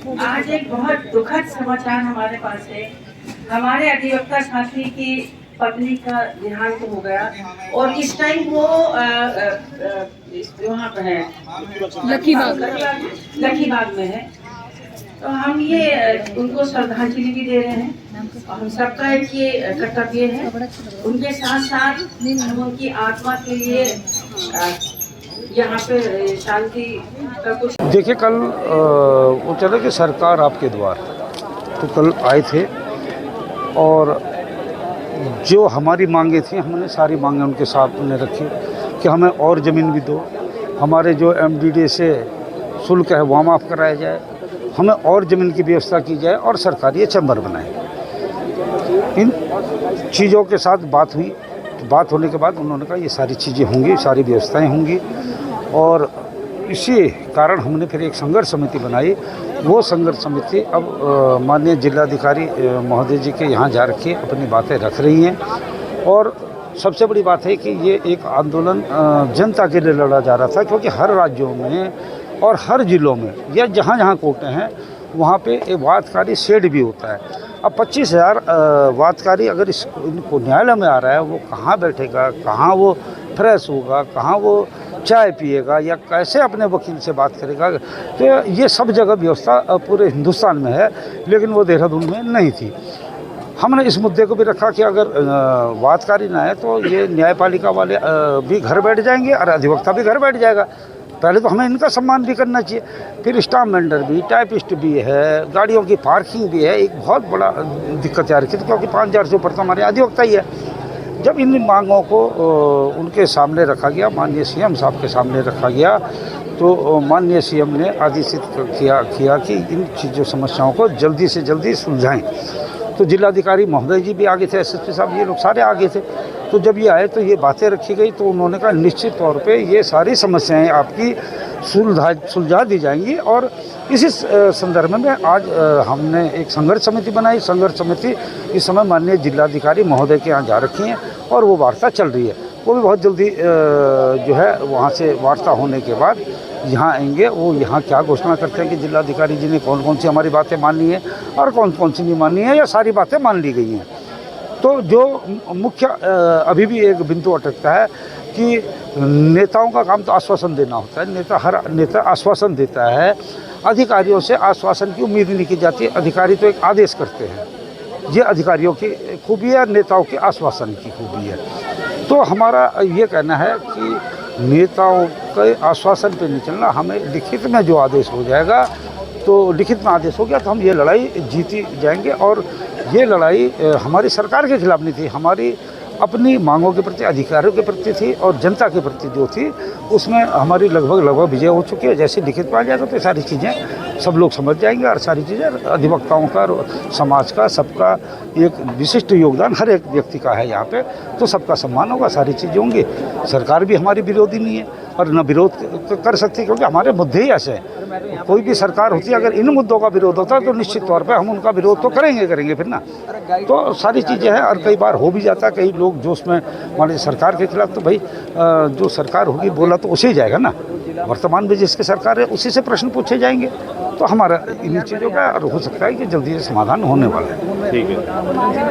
आज एक बहुत दुखद समाचार हमारे पास है। हमारे अधिवक्ता साथी की पत्नी का देहांत हो गया और इस टाइम वो वहाँ पे है, लखीबाग में है। तो हम ये उनको श्रद्धांजलि भी दे रहे हैं और हम सबका एक ये कर्तव्य है, उनके साथ साथ हम उनकी आत्मा के लिए यहाँ पे शांति का कुछ। देखिए, कल वो चले कि सरकार आपके द्वार, तो कल आए थे और जो हमारी मांगे थी हमने सारी मांगे उनके सामने रखी कि हमें और ज़मीन भी दो, हमारे जो एमडीडी से शुल्क है वह माफ़ कराया जाए, हमें और ज़मीन की व्यवस्था की जाए और सरकारी चैम्बर बनाए। इन चीज़ों के साथ बात हुई, तो बात होने के बाद उन्होंने कहा ये सारी चीज़ें होंगी, सारी व्यवस्थाएं होंगी और इसी कारण हमने फिर एक संघर्ष समिति बनाई। वो संघर्ष समिति अब माननीय जिलाधिकारी महोदय जी के यहाँ जा रखी अपनी बातें रख रही हैं और सबसे बड़ी बात है कि ये एक आंदोलन जनता के लिए लड़ा जा रहा था, क्योंकि हर राज्यों में और हर ज़िलों में या जहाँ जहाँ कोर्टें हैं वहाँ पे एक वादकारी शेड भी होता है। अब 25,000 वादकारी अगर इनको न्यायालय में आ रहा है, वो कहाँ बैठेगा, कहाँ वो फ्रेश होगा, कहाँ वो चाय पिएगा या कैसे अपने वकील से बात करेगा। तो ये सब जगह व्यवस्था पूरे हिंदुस्तान में है, लेकिन वो देहरादून में नहीं थी। हमने इस मुद्दे को भी रखा कि अगर वादकारी ना है तो ये न्यायपालिका वाले भी घर बैठ जाएंगे और अधिवक्ता भी घर बैठ जाएगा। पहले तो हमें इनका सम्मान भी करना चाहिए, फिर स्टाम्प वेंडर भी, टाइपिस्ट भी है, गाड़ियों की पार्किंग भी है। एक बहुत बड़ा दिक्कत आ रही थी, क्योंकि 5,000 से ऊपर तो हमारे अधिवक्ता ही है। जब इन मांगों को उनके सामने रखा गया, माननीय सीएम साहब के सामने रखा गया, तो माननीय सीएम ने आदेशित किया कि इन चीज़ों समस्याओं को जल्दी से जल्दी सुलझाएं। तो जिलाधिकारी महोदय जी भी आगे थे, एसएसपी साहब, ये लोग सारे आगे थे। तो जब ये आए तो ये बातें रखी गई, तो उन्होंने कहा निश्चित तौर पे ये सारी समस्याएं आपकी सुलझा दी जाएंगी। और इसी संदर्भ में आज हमने एक संघर्ष समिति बनाई। संघर्ष समिति इस समय माननीय जिलाधिकारी महोदय के यहाँ जा रखी हैं और वो वार्ता चल रही है। वो भी बहुत जल्दी जो है वहाँ से वार्ता होने के बाद यहाँ आएंगे। वो यहाँ क्या घोषणा करते हैं कि जिलाधिकारी जी ने कौन कौन सी हमारी बातें माननी है और कौन कौन सी नहीं माननी है, या सारी बातें मान ली गई हैं। तो जो मुख्य अभी भी एक बिंदु अटकता है कि नेताओं का काम तो आश्वासन देना होता है। हर नेता आश्वासन देता है, अधिकारियों से आश्वासन की उम्मीद नहीं की जाती। अधिकारी तो एक आदेश करते हैं, ये अधिकारियों की खूबी है, नेताओं के आश्वासन की खूबी है। तो हमारा ये कहना है कि नेताओं के आश्वासन पे नहीं चलना, हमें लिखित में जो आदेश हो जाएगा, तो लिखित में आदेश हो गया तो हम ये लड़ाई जीती जाएंगे। और ये लड़ाई हमारी सरकार के खिलाफ नहीं थी, हमारी अपनी मांगों के प्रति, अधिकारियों के प्रति थी और जनता के प्रति जो थी उसमें हमारी लगभग विजय हो चुकी है। जैसे लिखित पा जाएगा तो सारी चीज़ें सब लोग समझ जाएंगे और सारी चीज़ें अधिवक्ताओं का, समाज का, सबका एक विशिष्ट योगदान हर एक व्यक्ति का है यहाँ पे, तो सबका सम्मान होगा, सारी चीज़ें होंगी। सरकार भी हमारी विरोधी नहीं है और न विरोध कर सकती, क्योंकि हमारे मुद्दे ही ऐसे हैं। कोई भी सरकार होती है, अगर इन मुद्दों का विरोध होता है तो निश्चित तौर पे हम उनका विरोध तो करेंगे फिर ना। तो सारी चीज़ें हैं और कई बार हो भी जाता है, कई लोग जोश में मान लीजिए सरकार के खिलाफ, तो भाई जो सरकार होगी बोला तो उसे ही जाएगा ना। वर्तमान में जिसकी सरकार है उसी से प्रश्न पूछे जाएंगे। तो हमारा इन चीज़ों का और हो सकता है कि जल्दी से समाधान होने वाला है। ठीक है।